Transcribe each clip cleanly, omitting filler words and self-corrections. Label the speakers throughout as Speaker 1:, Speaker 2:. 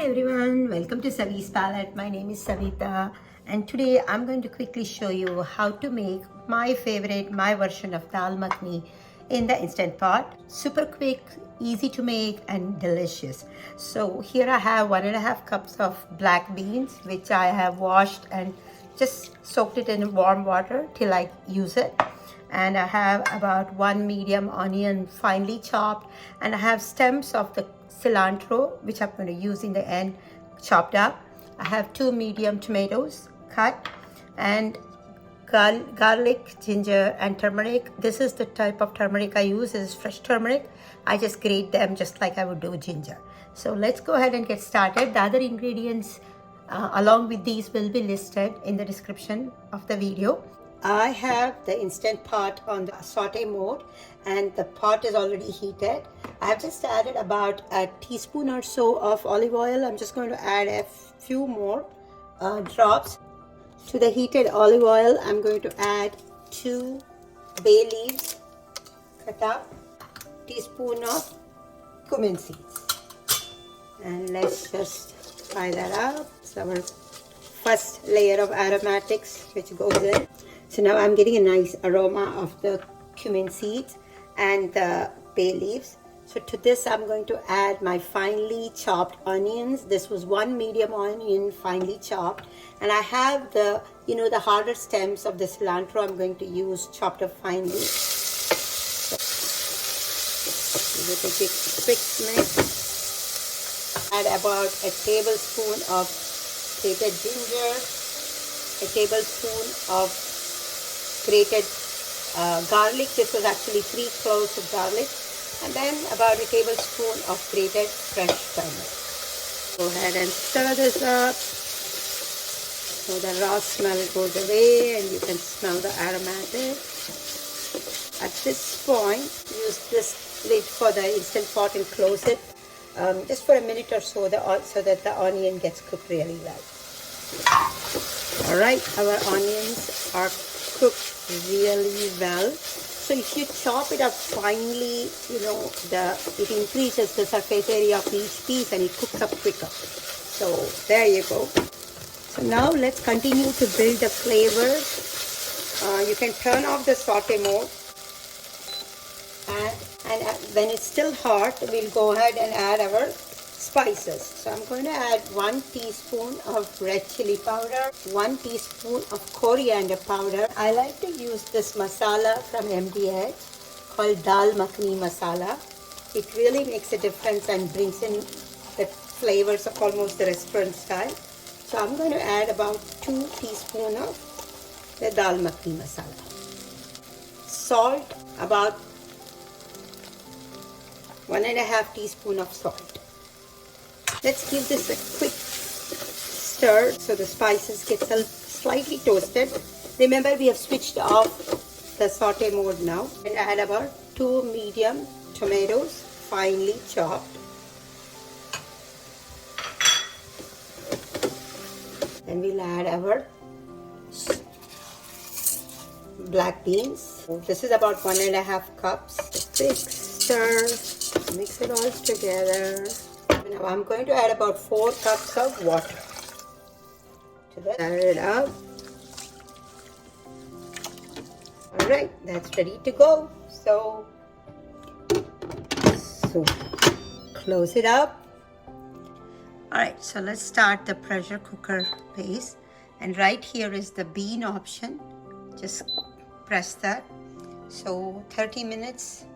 Speaker 1: Hi everyone, welcome to Savi's Palette. My name is Savita and today I'm going to quickly show you how to make my favorite, my version of Dal Makhni in the Instant Pot. Super quick, easy to make and delicious. So here I have 1.5 cups of black beans which I have washed and just soaked it in warm water till I use it. And I have about 1 medium onion finely chopped, and I have stems of the cilantro which I'm going to use in the end chopped up. I have 2 medium tomatoes cut, and garlic, ginger and turmeric. This is the type of turmeric I use. This is fresh turmeric. I just grate them just like I would do ginger. So let's go ahead and get started. The other ingredients along with these will be listed in the description of the video. I have the Instant Pot on the saute mode and the pot is already heated. I have just added about a teaspoon or so of olive oil. I'm just going to add a few more drops. To the heated olive oil, I'm going to add 2 bay leaves cut up, teaspoon of cumin seeds. And let's just fry that up. It's our first layer of aromatics which goes in. So now I'm getting a nice aroma of the cumin seeds and the bay leaves. So to this I'm going to add my finely chopped onions. This was 1 medium onion finely chopped, and I have the the harder stems of the cilantro I'm going to use chopped up finely. So give it a quick mix. Add about a tablespoon of grated ginger, a tablespoon of grated garlic. This was actually 3 cloves of garlic, and then about a tablespoon of grated fresh turmeric. Go ahead and stir this up so the raw smell goes away and you can smell the aromatic. At this point, use this lid for the Instant Pot and close it just for a minute or so, so that the onion gets cooked really well. Alright, our onions are cooked really well. So if you chop it up finely, it increases the surface area of each piece and it cooks up quicker. So there you go. So now let's continue to build the flavor. You can turn off the saute mode, and when it's still hot, we'll go ahead and add our spices. So I'm going to add 1 teaspoon of red chili powder, 1 teaspoon of coriander powder. I like to use this masala from MDH called Dal Makhni masala. It really makes a difference and brings in the flavors of almost the restaurant style. So I'm going to add about 2 teaspoons of the Dal Makhni masala. Salt, about 1.5 teaspoons of salt. Let's give this a quick stir so the spices get slightly toasted. Remember, we have switched off the saute mode now. And add about 2 medium tomatoes finely chopped. Then we'll add our black beans. This is about 1.5 cups. Quick stir, mix it all together. Now I'm going to add about 4 cups of water to that. Stir it up. Alright, that's ready to go. So close it up. Alright, so let's start the pressure cooker base. And right here is the bean option. Just press that. So 30 minutes.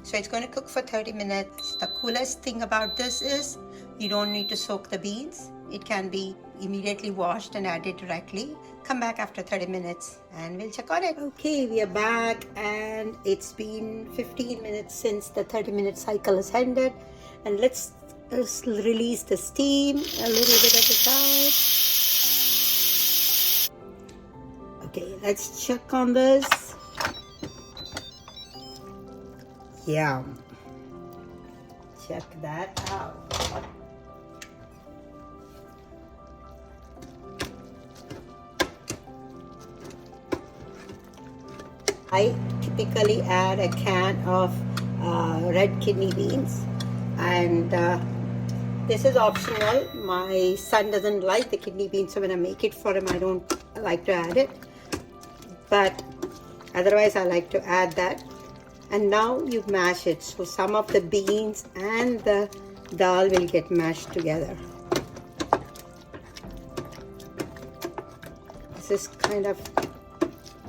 Speaker 1: So it's going to cook for 30 minutes. The coolest thing about this is you don't need to soak the beans. It can be immediately washed and added directly. Come back after 30 minutes and we'll check on it. Okay, we are back and it's been 15 minutes since the 30-minute cycle has ended. And let's release the steam a little bit at the side. Okay, let's check on this. Yum. Check that out. I typically add a can of red kidney beans and This is optional. My son doesn't like the kidney beans, so when I make it for him, I don't like to add it. But otherwise, I like to add that. And now you mash it. So some of the beans and the dal will get mashed together. This is kind of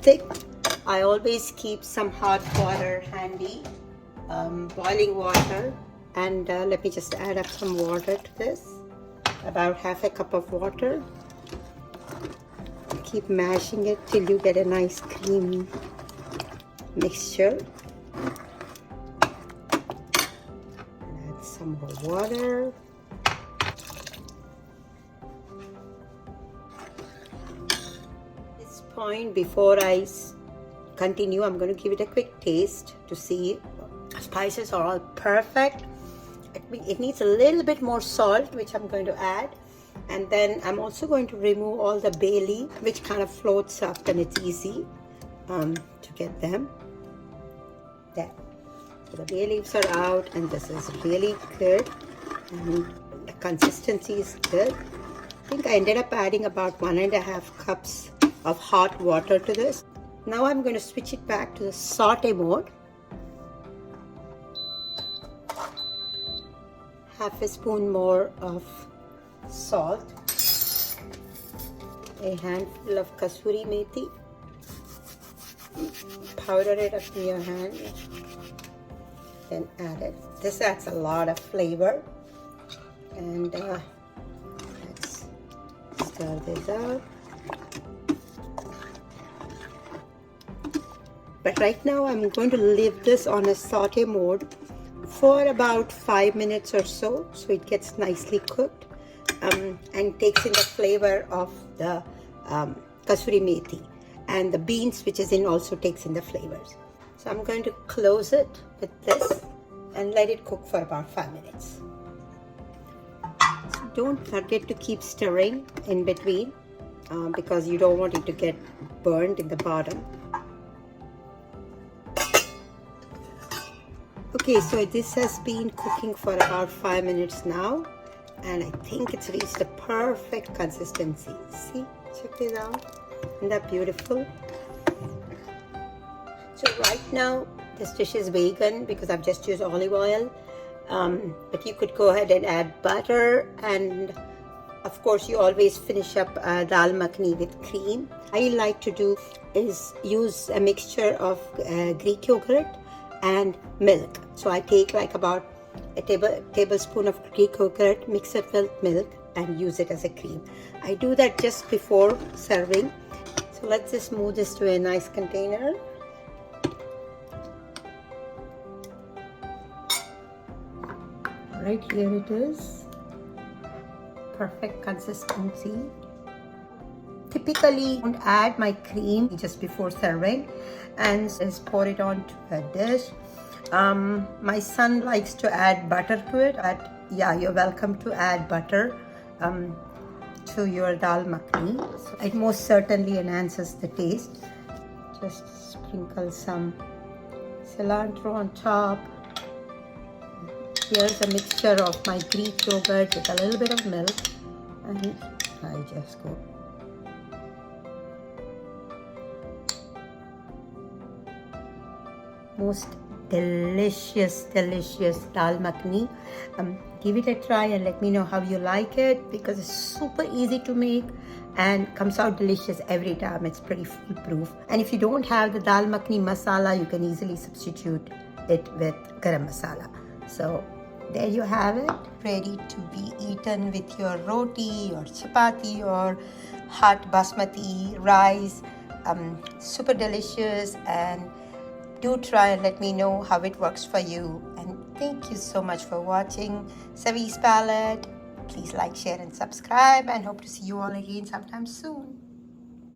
Speaker 1: thick. I always keep some hot water handy, boiling water. And let me just add up some water to this, about half a cup of water. Keep mashing it till you get a nice creamy mixture. Add some more water. At this point, before I continue, I'm going to give it a quick taste to see spices are all perfect. It needs a little bit more salt, which I'm going to add. And then I'm also going to remove all the bay leaf, which kind of floats up, and it's easy to get them. There. So the bay leaves are out, and this is really good. And the consistency is good. I think I ended up adding about 1.5 cups of hot water to this. Now I'm going to switch it back to the saute mode. Half a spoon more of salt, a handful of Kasoori methi, powder it up in your hand, then add it. This adds a lot of flavor, and let's stir this out. But right now I'm going to leave this on a saute mode for about 5 minutes or so it gets nicely cooked and takes in the flavor of the Kasoori methi, and the beans which is in also takes in the flavors. So I'm going to close it with this and let it cook for about 5 minutes. So don't forget to keep stirring in between because you don't want it to get burned in the bottom. Okay, so this has been cooking for about 5 minutes now, and I think it's reached the perfect consistency. See, check this out. Isn't that beautiful? So right now, this dish is vegan because I've just used olive oil, but you could go ahead and add butter, and of course you always finish up dal makhni with cream. I like to do is use a mixture of Greek yogurt and milk. So I take like about a tablespoon of Greek yogurt, mix it with milk, and use it as a cream. I do that just before serving. So let's just move this to a nice container. Right here it is. Perfect consistency. Typically, I don't add my cream just before serving and just pour it onto a dish. My son likes to add butter to it, but yeah, you're welcome to add butter to your dal makhni. So it most certainly enhances the taste. Just sprinkle some cilantro on top. Here's a mixture of my Greek yogurt with a little bit of milk, and I just go. Most delicious dal makhni. Give it a try and let me know how you like it, because it's super easy to make and comes out delicious every time. It's pretty foolproof. And if you don't have the dal makhni masala, you can easily substitute it with garam masala. So there you have it, ready to be eaten with your roti or chapati or hot basmati rice. Super delicious, and do try and let me know how it works for you. And thank you so much for watching Savi's Palette. Please like, share and subscribe, and hope to see you all again sometime soon.